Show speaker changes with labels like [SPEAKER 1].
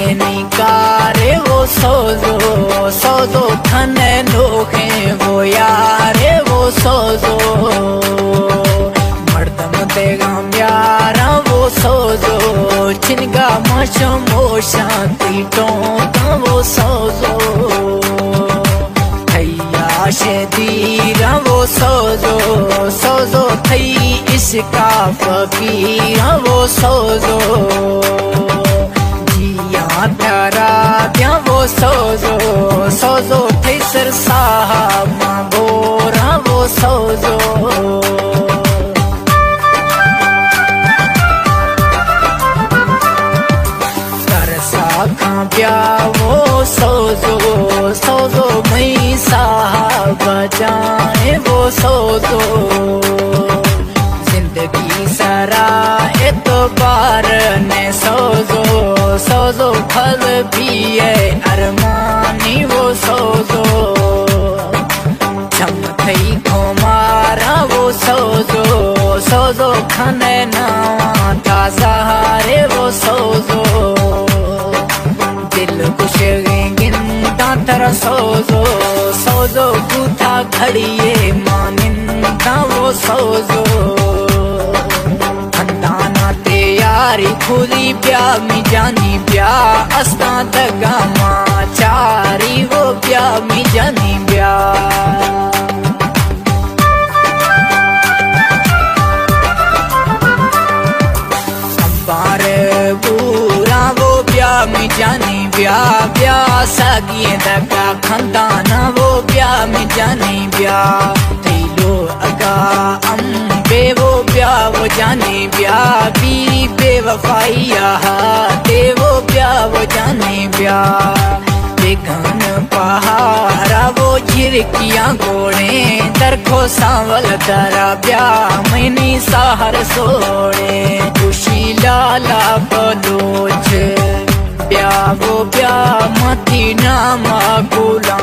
[SPEAKER 1] ये नहीं कारे वो सोजो खने नोखे वो यारे वो सोजो मर्दम देगा प्यारा वो सोजो चिनगा मशमो शांति टोंका वो सोजो थैया शेदीरा वो सोजो थई इसका फकीरा वो सोजो प्यारा त्या वो सोजो थई सर साहब गोरा वो सोजो तरसा का प्या वो सोजो मई साहब जाए वो सोजो जिंदगी सरा एतबार ने सोजो फल पिए अरमानी वो सोजो छम थई खुमारा वो सोजो खने नावा ताजा रे वो सोजो दिल कुछ गिनता तर सोजो गुथा खड़िए मानिंदा वो सोजो यारी खुली प्या मी जानी प्या अस्ता दगा मां चारी वो प्या मी जानी प्या अंबार पूरा वो प्या मी जानी प्या सगिए दगा खंदाना वो प्या मी जानी प्या थैलो अगा अम्बे वो प्या वो जानी प्या बी बेवफाइया ते वो प्या वो जाने प्या बेगन पहाड़ा वो झिरकियाँ गोड़े दरखो सांवल दरा प्या मैंने सहार सोड़े खुशी लाला बलोच प्या वो प्या मती नामा गुलाम